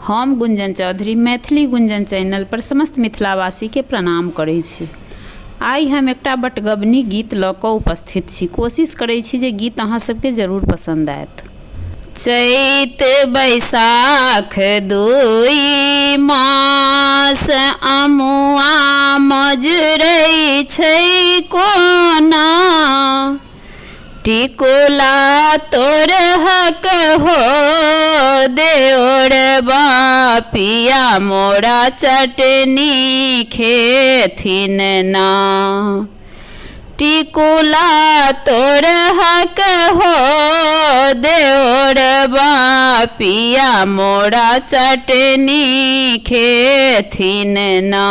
हम गुंजन चौधरी मैथिली गुंजन चैनल पर समस्त मिथिलावासी के प्रणाम करै छी। आई हम एकटा बटगबनी गीत लऽ कऽ उपस्थित छी। कोशिश करै छी जे गीत अहाँ सबके जरूर पसंद आयत। चैत बैसाख दुई मास अमुआ मजरै छै कोना, टिकुला तोर हक हो देओर बापिया मोरा चटनी खेथिन ना। टिकुला तोर हक हो देओर बापिया मोरा चटनी खेथिन ना।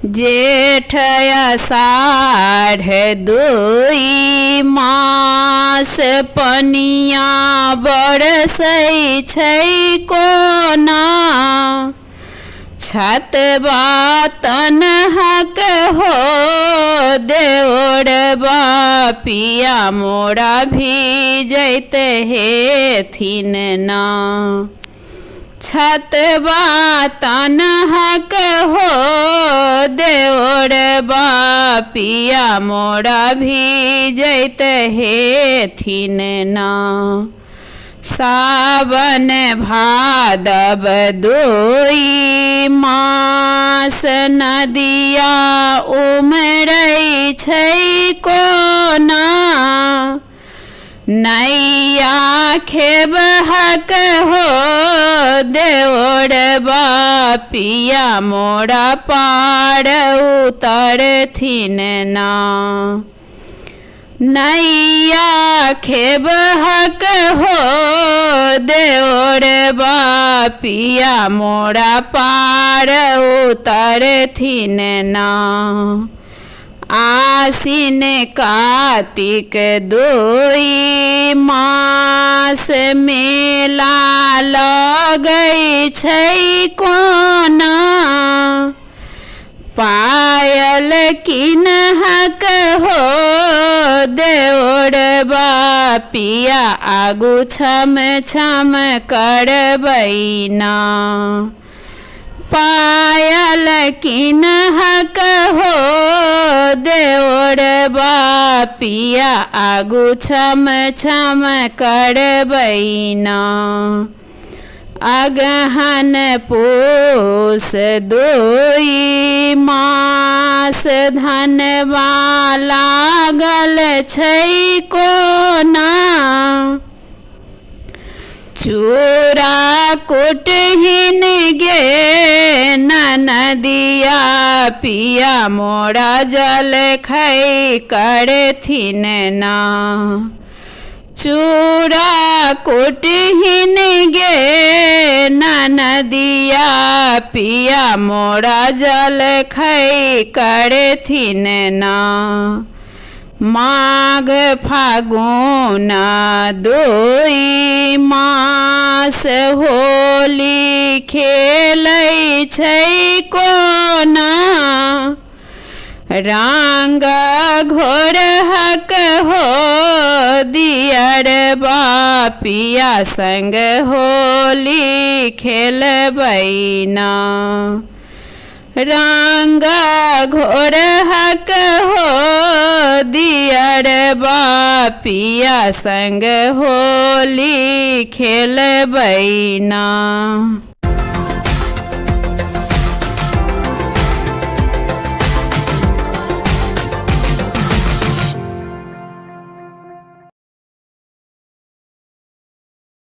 जेठ आषाढ़ दुई मास पनिया बरसै छै कोना, छतबा तनहक हो देओर बापिया मोरा भीजैत हेथिन ना। छतबा तनहक हो देओर बापिया मोरा भीजैत हेथिन ना। सावन भादव दुई मास नदिया उमरै छै कोना, नैया खेबहक हो देओर बापिया मोरा पार उतरथिन ना। नैया खेबहक हो देओर बापिया मोरा पार उतरथिन ना। आसिन कार्तिक दुई मास मेला लगै छै कोना, पायल किनहक हो देओर बापिया आगू छम छम करबै ना। पायल किनहक हो देओर बापिया आगू छम छम करबै ना। अगहन पूस दुई मास धनवा लागल छै कोना, चूड़ा कुटहिन गे ननदिया पिया मोरा जलखै करथिन ना। चूड़ा कुटहिन गे ननदिया पिया मोरा जलखै करथिन ना। माघ फागुन दुई मास होली खेलै छै कोना, रंग घोरहक हो दियर बापिया संग होली खेलबै ना। रंग घोरहक हो दियर बापिया संग होली खेलबै ना।